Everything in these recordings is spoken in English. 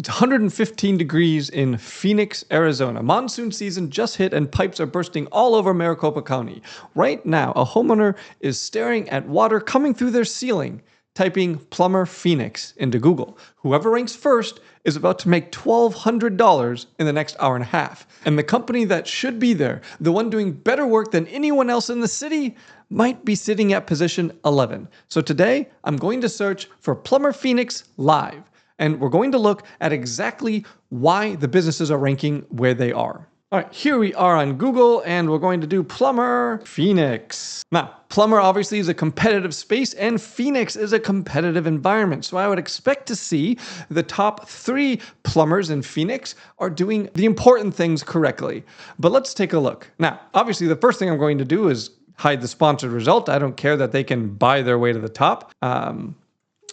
It's 115 degrees in Phoenix, Arizona. Monsoon season just hit and pipes are bursting all over Maricopa County. Right now, a homeowner is staring at water coming through their ceiling, typing Plumber Phoenix into Google. Whoever ranks first is about to make $1,200 in the next hour and a half. And the company that should be there, the one doing better work than anyone else in the city, might be sitting at position 11. So today, I'm going to search for Plumber Phoenix live. And we're going to look at exactly why the businesses are ranking where they are. All right, here we are on Google, and we're going to do Plumber Phoenix. Now, Plumber obviously is a competitive space, and Phoenix is a competitive environment. So I would expect to see the top 3 plumbers in Phoenix are doing the important things correctly. But let's take a look. Now, obviously, the first thing I'm going to do is hide the sponsored result. I don't care that they can buy their way to the top.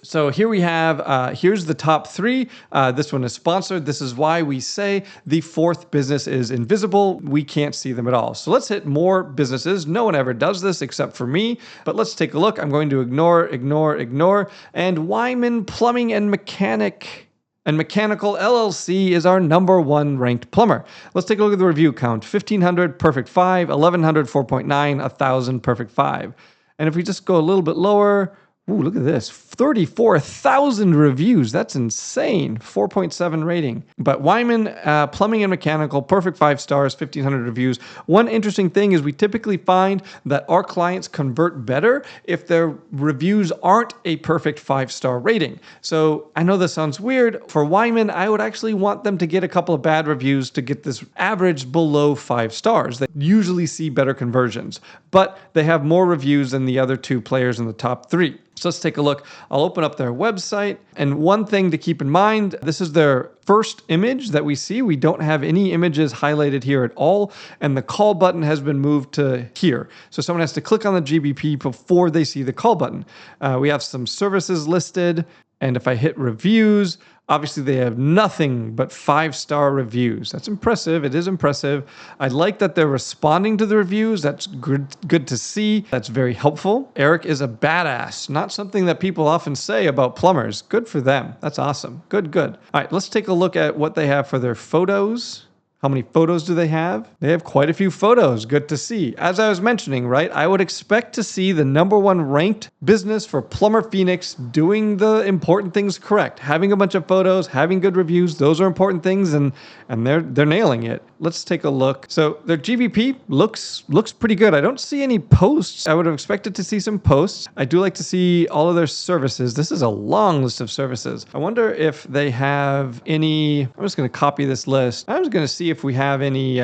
So here we have, here's the top 3. This one is sponsored. This is why we say the 4th business is invisible. We can't see them at all. So let's hit more businesses. No one ever does this except for me, but let's take a look. I'm going to ignore. And Wyman Plumbing and Mechanical LLC is our number 1 ranked plumber. Let's take a look at the review count. 1,500, perfect 5, 1,100, 4.9, 1,000, perfect 5. And if we just go a little bit lower, ooh, look at this. 34,000 reviews. That's insane. 4.7 rating. But Wyman Plumbing and Mechanical, perfect 5 stars, 1,500 reviews. One interesting thing is we typically find that our clients convert better if their reviews aren't a perfect 5-star rating. So I know this sounds weird. For Wyman, I would actually want them to get a couple of bad reviews to get this average below 5 stars. They usually see better conversions, but they have more reviews than the other 2 players in the top 3. So let's take a look. I'll open up their website. And one thing to keep in mind, this is their first image that we see. We don't have any images highlighted here at all. And the call button has been moved to here. So someone has to click on the GBP before they see the call button. We have some services listed. And if I hit reviews, obviously they have nothing but 5-star reviews. That's impressive. It is impressive. I like that they're responding to the reviews. That's good to see. That's very helpful. Eric is a badass. Not something that people often say about plumbers. Good for them. That's awesome. Good. All right, let's take a look at what they have for their photos. How many photos do they have? They have quite a few photos. Good to see. As I was mentioning, right, I would expect to see the number 1 ranked business for Plumber Phoenix doing the important things correct. Having a bunch of photos, having good reviews, those are important things, and they're nailing it. Let's take a look. So their GBP looks pretty good. I don't see any posts. I would have expected to see some posts. I do like to see all of their services. This is a long list of services. I wonder if they have any. I'm just going to copy this list. I'm just going to see if we have any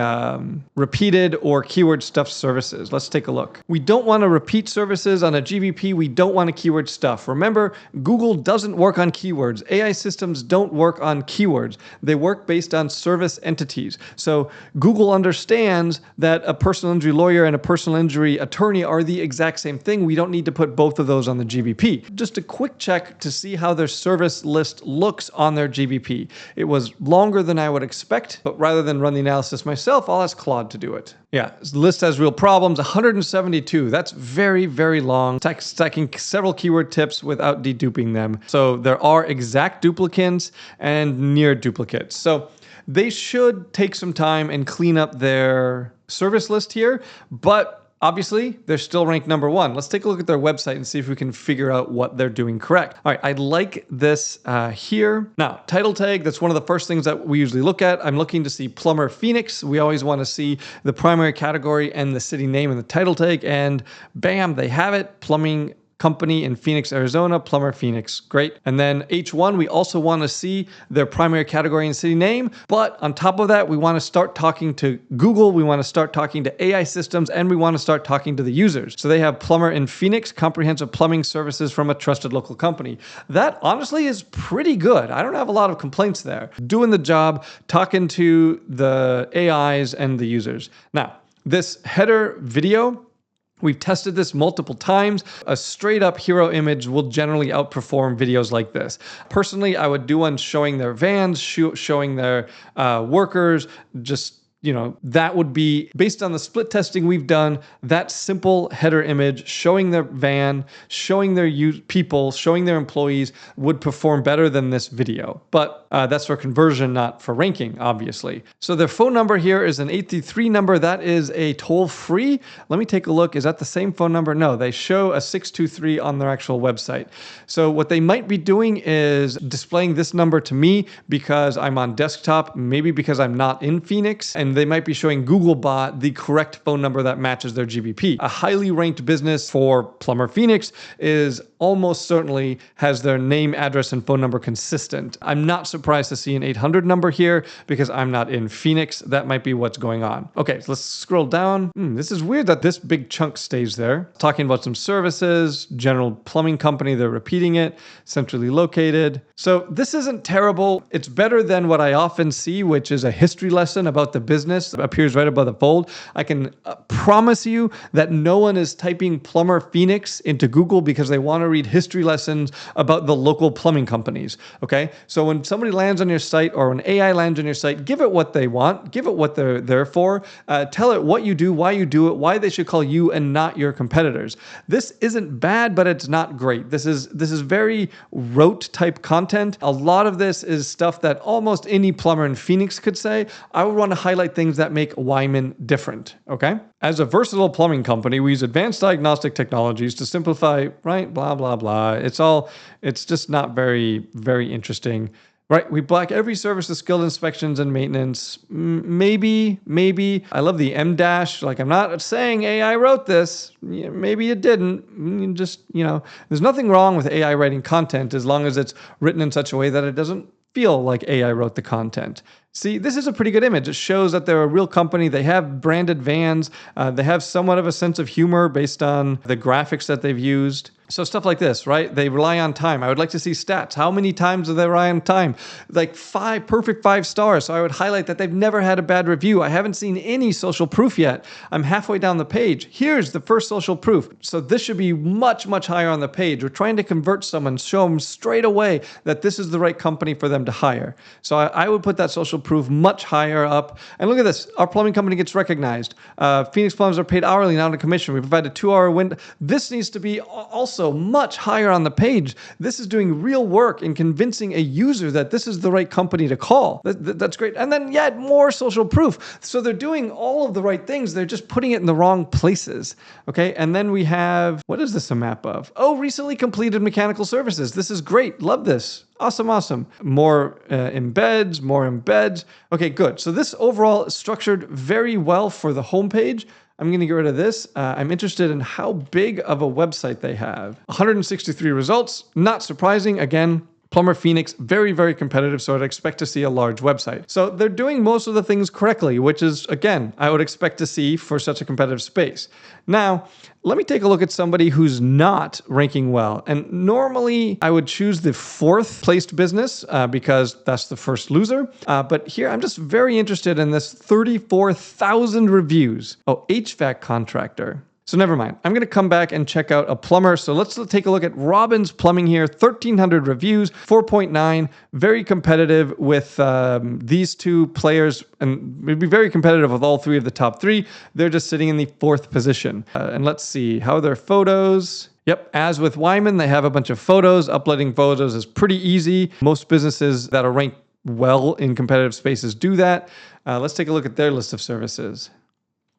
repeated or keyword stuff services. Let's take a look. We don't want to repeat services on a GBP. We don't want to keyword stuff. Remember, Google doesn't work on keywords. AI systems don't work on keywords. They work based on service entities. So Google understands that a personal injury lawyer and a personal injury attorney are the exact same thing. We don't need to put both of those on the GBP. Just a quick check to see how their service list looks on their GBP. It was longer than I would expect, but rather than run the analysis myself, I'll ask Claude to do it. Yeah, the list has real problems, 172. That's very, very long. Stacking several keyword tips without deduping them. So there are exact duplicates and near duplicates. So they should take some time and clean up their service list here, but obviously, they're still ranked number 1. Let's take a look at their website and see if we can figure out what they're doing correct. All right, I like this here. Now, title tag, that's one of the first things that we usually look at. I'm looking to see Plumber Phoenix. We always want to see the primary category and the city name in the title tag, and bam, they have it. Plumbing company in Phoenix, Arizona, Plumber Phoenix. Great. And then H1, we also want to see their primary category and city name. But on top of that, we want to start talking to Google. We want to start talking to AI systems, and we want to start talking to the users. So they have Plumber in Phoenix, comprehensive plumbing services from a trusted local company. That honestly is pretty good. I don't have a lot of complaints there. Doing the job, talking to the AIs and the users. Now, this header video, we've tested this multiple times. A straight up hero image will generally outperform videos like this. Personally, I would do one showing their vans, showing their workers, just, that would be, based on the split testing we've done, that simple header image showing their van, showing their people, showing their employees would perform better than this video. But That's for conversion, not for ranking, obviously. So their phone number here is an 833 number. That is a toll free. Let me take a look. Is that the same phone number? No, they show a 623 on their actual website. So what they might be doing is displaying this number to me because I'm on desktop, maybe because I'm not in Phoenix, and they might be showing Googlebot the correct phone number that matches their GBP. A highly ranked business for Plumber Phoenix is almost certainly has their name, address, and phone number consistent. I'm not surprised to see an 800 number here because I'm not in Phoenix. That might be what's going on. Okay, so let's scroll down. This is weird that this big chunk stays there. Talking about some services, general plumbing company, they're repeating it, centrally located. So this isn't terrible. It's better than what I often see, which is a history lesson about the business that appears right above the fold. I can promise you that no one is typing Plumber Phoenix into Google because they want to read history lessons about the local plumbing companies. Okay, so when somebody lands on your site or when AI lands on your site, give it what they want, give it what they're there for, tell it what you do, why you do it, why they should call you and not your competitors. This isn't bad, but it's not great. This is very rote type content. A lot of this is stuff that almost any plumber in Phoenix could say. I would want to highlight things that make Wyman different. Okay. As a versatile plumbing company, we use advanced diagnostic technologies to simplify, right? Blah, blah, blah. It's just not very, very interesting. Right, we block every service to skilled inspections and maintenance. Maybe. I love the M dash. Like, I'm not saying AI wrote this. Maybe it didn't. There's nothing wrong with AI writing content as long as it's written in such a way that it doesn't feel like AI wrote the content. See, this is a pretty good image. It shows that they're a real company. They have branded vans. They have somewhat of a sense of humor based on the graphics that they've used. So stuff like this, right? They rely on time. I would like to see stats. How many times do they rely on time? Like perfect 5 stars. So I would highlight that they've never had a bad review. I haven't seen any social proof yet. I'm halfway down the page. Here's the first social proof. So this should be much, much higher on the page. We're trying to convert someone, show them straight away that this is the right company for them to hire. So I would put that social proof much higher up. And look at this. Our plumbing company gets recognized. Phoenix plumbers are paid hourly, not on commission. We provide a 2-hour window. This needs to be also much higher on the page. This is doing real work in convincing a user that this is the right company to call. That's great. And then yet more social proof. So they're doing all of the right things. They're just putting it in the wrong places. Okay. And then we have, what is this a map of? Oh, recently completed mechanical services. This is great. Love this. Awesome. More embeds. Okay, good. So this overall is structured very well for the homepage. I'm going to get rid of this. I'm interested in how big of a website they have. 163 results. Not surprising. Again, Plumber Phoenix, very, very competitive, so I'd expect to see a large website. So they're doing most of the things correctly, which is, again, I would expect to see for such a competitive space. Now, let me take a look at somebody who's not ranking well. And normally I would choose the 4th placed business because that's the first loser. But here I'm just very interested in this 34,000 reviews. Oh, HVAC contractor. So never mind. I'm going to come back and check out a plumber. So let's take a look at Robbins Plumbing here. 1,300 reviews, 4.9. Very competitive with these 2 players. And it'd be very competitive with all 3 of the top 3. They're just sitting in the 4th position. And let's see. How are their photos? Yep, as with Wyman, they have a bunch of photos. Uploading photos is pretty easy. Most businesses that are ranked well in competitive spaces do that. Let's take a look at their list of services.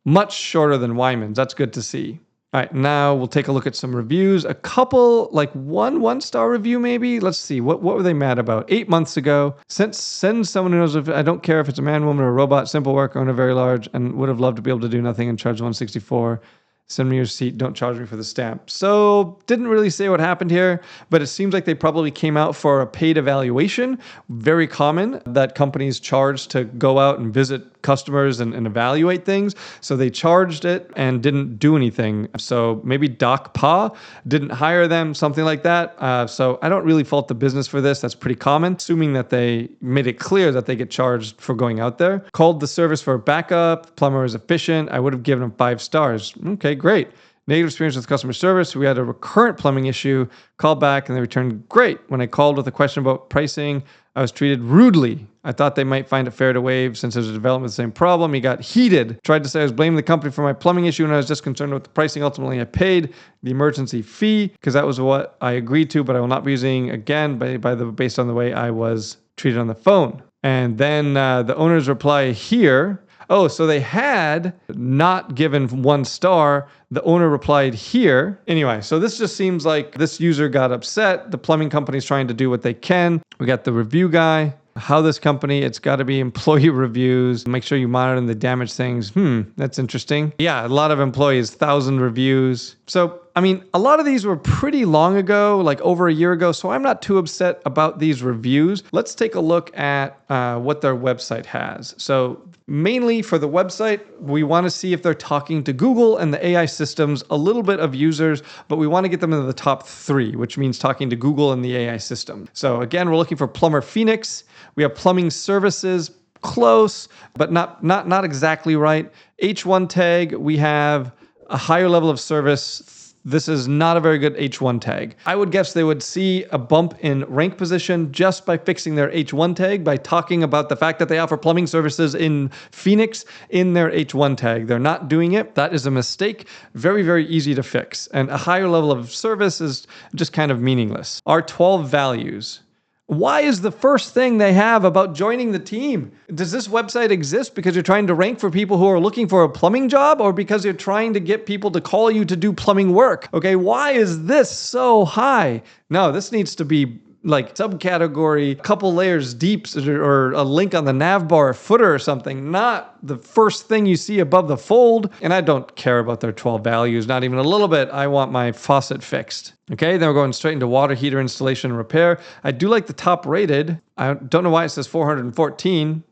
Much shorter than Wyman's. That's good to see. All right, now we'll take a look at some reviews. A couple, like one-star review maybe. Let's see, what were they mad about? 8 months ago. Send someone who knows if I don't care if it's a man, woman, or a robot, simple work, own a very large, and would have loved to be able to do nothing and charge 164. Send me your receipt. Don't charge me for the stamp. So didn't really say what happened here, but it seems like they probably came out for a paid evaluation. Very common that companies charge to go out and visit customers and evaluate things. So they charged it and didn't do anything. So maybe Doc Pa didn't hire them, something like that. So I don't really fault the business for this. That's pretty common, assuming that they made it clear that they get charged for going out there. Called the service for backup. Plumber is efficient. I would have given him 5 stars. Okay, great. Negative experience with customer service. We had a recurrent plumbing issue. Called back and they returned great. When I called with a question about pricing, I was treated rudely. I thought they might find it fair to waive since there's a development of the same problem. He got heated. Tried to say I was blaming the company for my plumbing issue and I was just concerned with the pricing. Ultimately, I paid the emergency fee because that was what I agreed to, but I will not be using again based on the way I was treated on the phone. And then the owner's reply here. Oh, so they had not given 1 star. The owner replied here. Anyway, so this just seems like this user got upset. The plumbing company's trying to do what they can. We got the review guy. How this company, it's got to be employee reviews. Make sure you monitor the damaged things. That's interesting. Yeah, a lot of employees, 1,000 reviews. So, I mean, a lot of these were pretty long ago, like over a year ago. So I'm not too upset about these reviews. Let's take a look at what their website has. So mainly for the website, we want to see if they're talking to Google and the AI systems, a little bit of users, but we want to get them into the top 3, which means talking to Google and the AI system. So again, we're looking for Plumber Phoenix. We have plumbing services, close, but not exactly right. H1 tag, we have a higher level of service. This is not a very good H1 tag. I would guess they would see a bump in rank position just by fixing their H1 tag, by talking about the fact that they offer plumbing services in Phoenix in their H1 tag. They're not doing it. That is a mistake. Very, very easy to fix. And a higher level of service is just kind of meaningless. Our 12 values. Why is the first thing they have about joining the team? Does this website exist because you're trying to rank for people who are looking for a plumbing job, or because you're trying to get people to call you to do plumbing work? Okay, why is this so high? No, this needs to be like subcategory, a couple layers deep, or a link on the nav bar footer or something, not the first thing you see above the fold. And I don't care about their 12 values, not even a little bit. I want my faucet fixed. Okay, then we're going straight into water heater installation and repair. I do like the top rated. I don't know why it says 414.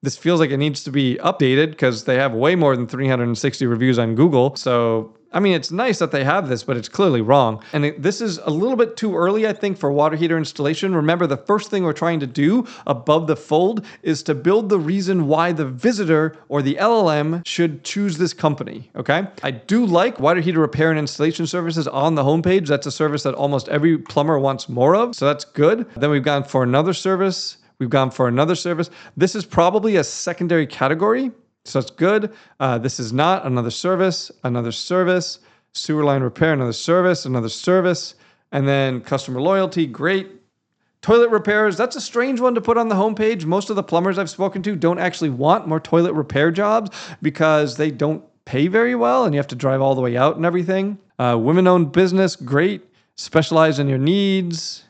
This feels like it needs to be updated because they have way more than 360 reviews on Google. So, I mean, it's nice that they have this, but it's clearly wrong. And this is a little bit too early, I think, for water heater installation. Remember, the first thing we're trying to do above the fold is to build the reason why the visitor or the LLM should choose this company, okay? I do like water heater repair and installation services on the homepage. That's a service that almost every plumber wants more of, so that's good. Then we've gone for another service. We've gone for another service. This is probably a secondary category, so it's good. This is not another service, sewer line repair, another service, and then customer loyalty, great. Toilet repairs, that's a strange one to put on the homepage. Most of the plumbers I've spoken to don't actually want more toilet repair jobs because they don't pay very well and you have to drive all the way out and everything. Women-owned business, great. Specialize in your needs,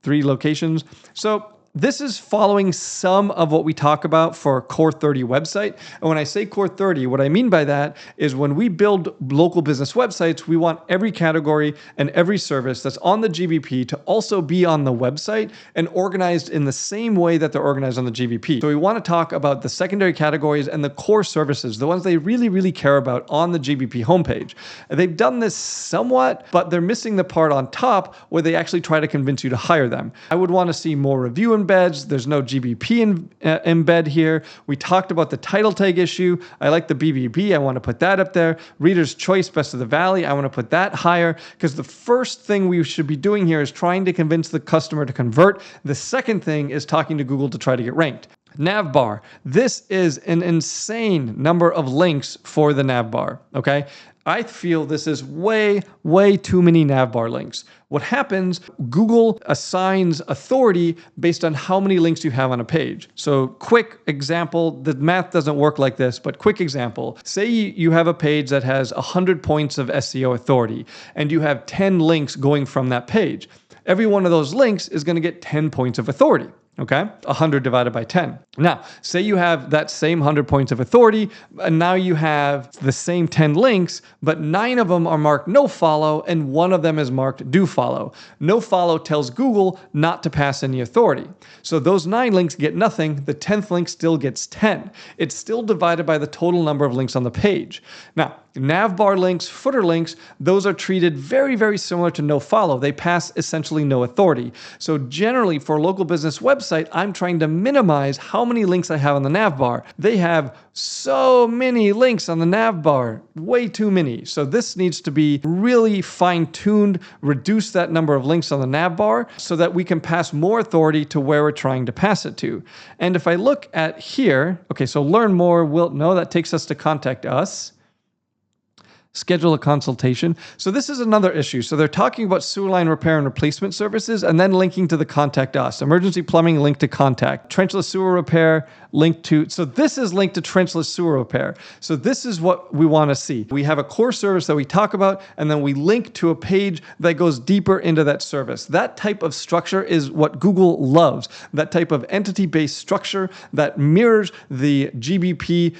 3 locations. So this is following some of what we talk about for Core 30 website. And when I say Core 30, what I mean by that is when we build local business websites, we want every category and every service that's on the GBP to also be on the website and organized in the same way that they're organized on the GBP. So we want to talk about the secondary categories and the core services, the ones they really, really care about on the GBP homepage. They've done this somewhat, but they're missing the part on top where they actually try to convince you to hire them. I would want to see more review embeds. There's no GBP embed here. We talked about the title tag issue. I like the BBB. I want to put that up there. Reader's Choice, Best of the Valley. I want to put that higher because the first thing we should be doing here is trying to convince the customer to convert. The second thing is talking to Google to try to get ranked. Navbar. This is an insane number of links for the navbar, okay? I feel this is way, way too many navbar links. What happens, Google assigns authority based on how many links you have on a page. So quick example, the math doesn't work like this, but quick example. Say you have a page that has 100 points of SEO authority and you have 10 links going from that page. Every one of those links is going to get 10 points of authority. Okay, 100 divided by 10. Now, say you have that same 100 points of authority, and now you have the same 10 links, but 9 of them are marked no follow, and 1 of them is marked do follow. No follow tells Google not to pass any authority. So those 9 links get nothing, the 10th link still gets 10. It's still divided by the total number of links on the page. Now, navbar links, footer links, those are treated very, very similar to no follow. They pass essentially no authority. So generally for a local business website, I'm trying to minimize how many links I have on the navbar. They have so many links on the navbar, way too many. So this needs to be really fine-tuned, reduce that number of links on the navbar so that we can pass more authority to where we're trying to pass it to. And if I look at here, okay, so learn more, no, that takes us to contact us. Schedule a consultation. So this is another issue. So they're talking about sewer line repair and replacement services and then linking to the contact us. Emergency plumbing, link to contact. Trenchless sewer repair, link to... So this is linked to trenchless sewer repair. So this is what we want to see. We have a core service that we talk about, and then we link to a page that goes deeper into that service. That type of structure is what Google loves. That type of entity-based structure that mirrors the GBP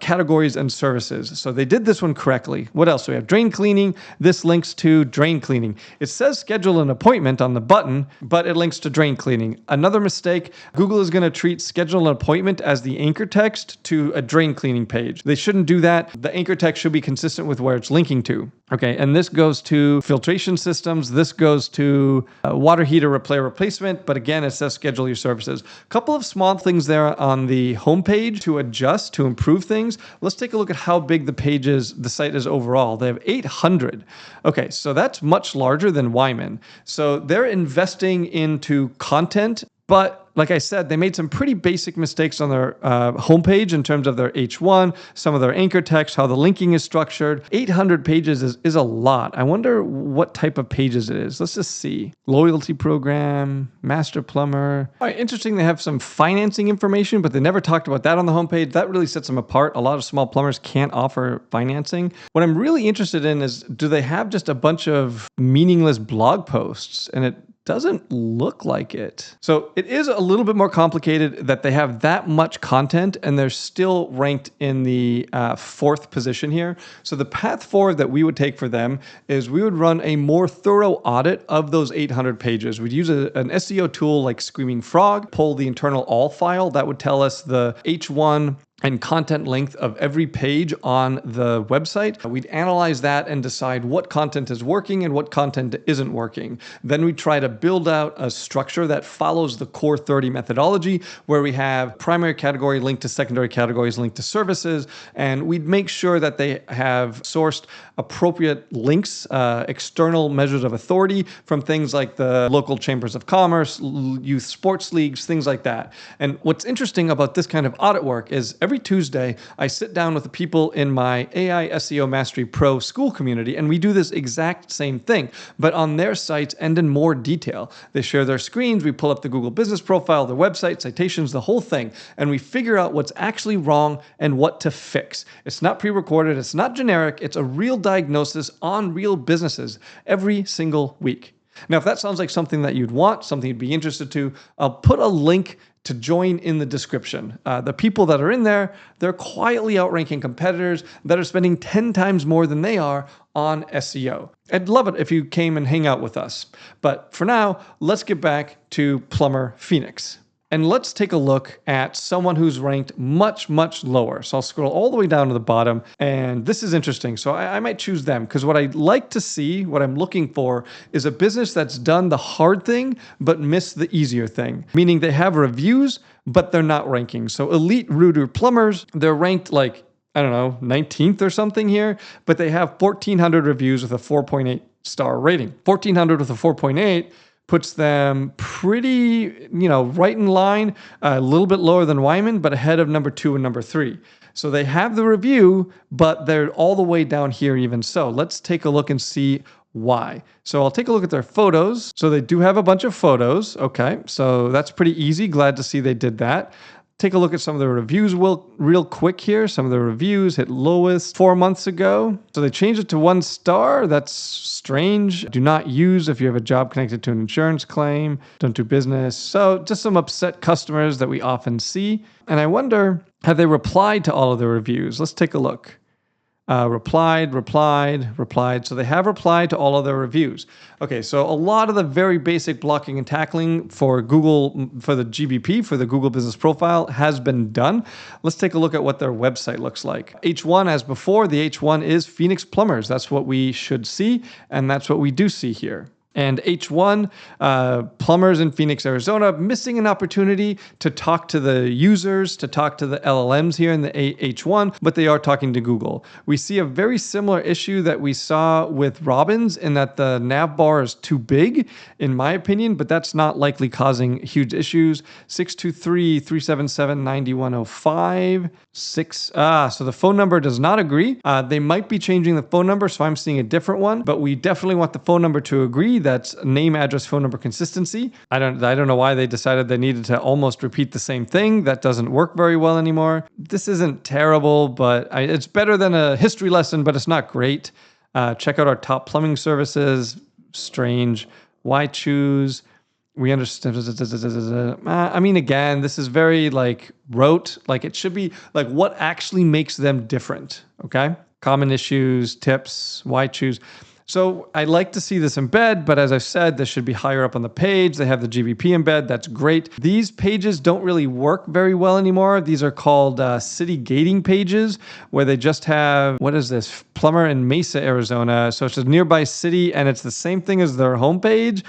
categories and services. So they did this one correctly. What else do we have? Drain cleaning. This links to drain cleaning. It says schedule an appointment on the button, but it links to drain cleaning. Another mistake, Google is going to treat schedule an appointment as the anchor text to a drain cleaning page. They shouldn't do that. The anchor text should be consistent with where it's linking to. Okay, and this goes to filtration systems. This goes to water heater replacement, but again, it says schedule your services. A couple of small things there on the homepage to adjust, to improve things. Let's take a look at how big the site is overall. They have 800. Okay, so that's much larger than Wyman. So they're investing into content, but like I said, they made some pretty basic mistakes on their homepage in terms of their H1, some of their anchor text, how the linking is structured. 800 pages is a lot. I wonder what type of pages it is. Let's just see. Loyalty program, master plumber. All right, interesting. They have some financing information, but they never talked about that on the homepage. That really sets them apart. A lot of small plumbers can't offer financing. What I'm really interested in is, do they have just a bunch of meaningless blog posts? And it doesn't look like it. So it is a little bit more complicated that they have that much content and they're still ranked in the 4th position here. So the path forward that we would take for them is we would run a more thorough audit of those 800 pages. We'd use an SEO tool like Screaming Frog, pull the internal all file that would tell us the H1 and content length of every page on the website. We'd analyze that and decide what content is working and what content isn't working. Then we try to build out a structure that follows the Core 30 methodology, where we have primary category linked to secondary categories linked to services, and we'd make sure that they have sourced appropriate links, external measures of authority from things like the local chambers of commerce, youth sports leagues, things like that. And what's interesting about this kind of audit work is every Tuesday, I sit down with the people in my AI SEO Mastery Pro school community, and we do this exact same thing, but on their sites and in more detail. They share their screens, we pull up the Google business profile, their website, citations, the whole thing, and we figure out what's actually wrong and what to fix. It's not pre-recorded, it's not generic, it's a real diagnosis on real businesses every single week. Now, if that sounds like something that you'd want, something you'd be interested to, I'll put a link to join in the description. The people that are in there, they're quietly outranking competitors that are spending 10 times more than they are on SEO. I'd love it if you came and hang out with us. But for now, let's get back to Plumber Phoenix. And let's take a look at someone who's ranked much, much lower. So I'll scroll all the way down to the bottom, and this is interesting. So I might choose them because what I'd like to see, what I'm looking for, is a business that's done the hard thing, but missed the easier thing. Meaning they have reviews, but they're not ranking. So Elite Rooter Plumbers, they're ranked like, I don't know, 19th or something here, but they have 1,400 reviews with a 4.8 star rating. 1,400 with a 4.8 puts them pretty, right in line, a little bit lower than Wyman, but ahead of number 2 and number 3. So they have the review, but they're all the way down here even so. Let's take a look and see why. So I'll take a look at their photos. So they do have a bunch of photos. Okay, so that's pretty easy. Glad to see they did that. Take a look at some of the reviews real quick here. Some of the reviews hit lowest 4 months ago. So they changed it to 1 star. That's strange. Do not use if you have a job connected to an insurance claim. Don't do business. So just some upset customers that we often see. And I wonder, have they replied to all of the reviews? Let's take a look. Replied. So they have replied to all of their reviews. Okay, so a lot of the very basic blocking and tackling for Google, for the GBP, for the Google Business Profile, has been done. Let's take a look at what their website looks like. H1, as before, the H1 is Phoenix Plumbers. That's what we should see, and that's what we do see here. And H1, plumbers in Phoenix, Arizona, missing an opportunity to talk to the users, to talk to the LLMs here in the H1, but they are talking to Google. We see a very similar issue that we saw with Robbins in that the nav bar is too big, in my opinion, but that's not likely causing huge issues. 623-377-9105. So the phone number does not agree. They might be changing the phone number, so I'm seeing a different one, but we definitely want the phone number to agree. That's name, address, phone number consistency. I don't know why they decided they needed to almost repeat the same thing. That doesn't work very well anymore. This isn't terrible, but it's better than a history lesson, but it's not great. Check out our top plumbing services. Strange. Why choose? We understand. Again, this is very rote. It should be what actually makes them different. Okay. Common issues, tips, why choose. So I'd like to see this embed, but as I've said, this should be higher up on the page. They have the GBP embed. That's great. These pages don't really work very well anymore. These are called city gating pages, where they just have, what is this? Plumber in Mesa, Arizona. So it's a nearby city, and it's the same thing as their homepage.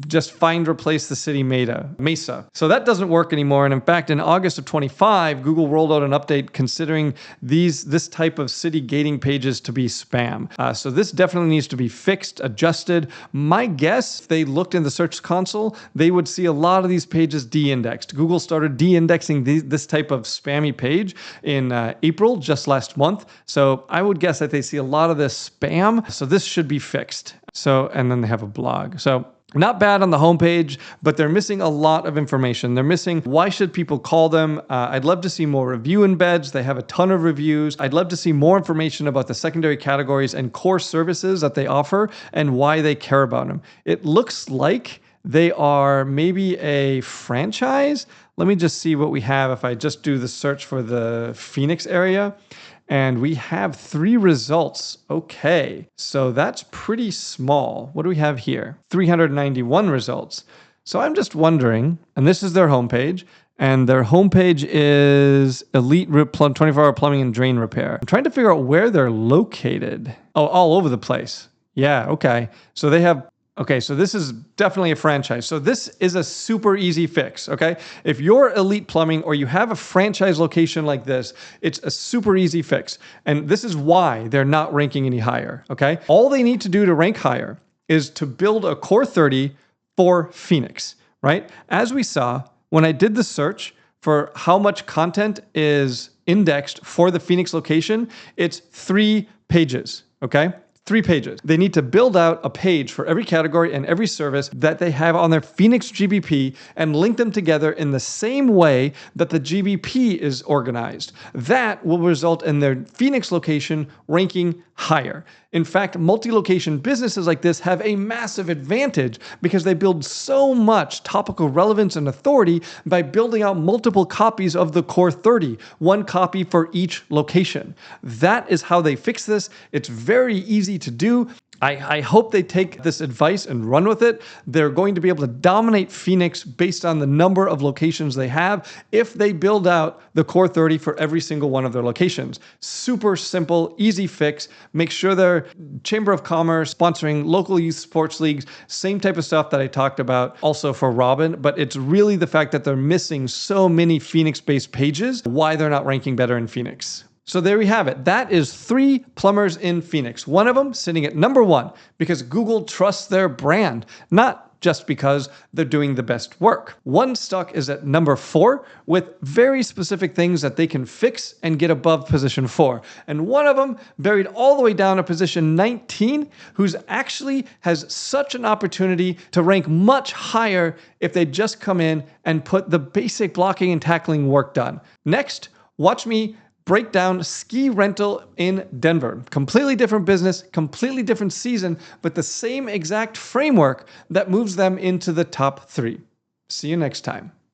Just replace the city Mesa. So that doesn't work anymore. And in fact, in August of 25, Google rolled out an update considering this type of city gating pages to be spam. So this definitely needs to be fixed, adjusted. My guess, if they looked in the search console, they would see a lot of these pages de-indexed. Google started de-indexing this type of spammy page in April, just last month. So I would guess that they see a lot of this spam. So this should be fixed. And then they have a blog. So not bad on the homepage, but they're missing a lot of information. They're missing why should people call them. I'd love to see more review embeds. They have a ton of reviews. I'd love to see more information about the secondary categories and core services that they offer and why they care about them. It looks like they are maybe a franchise. Let me just see what we have if I just do the search for the Phoenix area. And we have 3 results. Okay, so that's pretty small. What do we have here? 391 results. So I'm just wondering, and this is their homepage, and their homepage is Elite 24-hour plumbing and drain repair. I'm trying to figure out where they're located. Oh, all over the place. Yeah, okay. So they have... Okay, so this is definitely a franchise. So this is a super easy fix, okay? If you're Elite Plumbing or you have a franchise location like this, it's a super easy fix. And this is why they're not ranking any higher, okay? All they need to do to rank higher is to build a Core 30 for Phoenix, right? As we saw, when I did the search for how much content is indexed for the Phoenix location, it's 3 pages, okay? 3 pages. They need to build out a page for every category and every service that they have on their Phoenix GBP and link them together in the same way that the GBP is organized. That will result in their Phoenix location ranking higher. In fact, multi-location businesses like this have a massive advantage because they build so much topical relevance and authority by building out multiple copies of the Core 30, 1 copy for each location. That is how they fix this. It's very easy to do. I hope they take this advice and run with it. They're going to be able to dominate Phoenix based on the number of locations they have if they build out the Core 30 for every single one of their locations. Super simple, easy fix. Make sure their Chamber of Commerce sponsoring local youth sports leagues, same type of stuff that I talked about also for Robin, but it's really the fact that they're missing so many Phoenix-based pages, why they're not ranking better in Phoenix. So there we have it. That is 3 plumbers in Phoenix. One of them sitting at number 1 because Google trusts their brand, not just because they're doing the best work. One stock is at number 4 with very specific things that they can fix and get above position 4. And one of them buried all the way down to position 19, who's actually has such an opportunity to rank much higher if they just come in and put the basic blocking and tackling work done. Next, watch me break down ski rental in Denver. Completely different business, completely different season, but the same exact framework that moves them into the top 3. See you next time.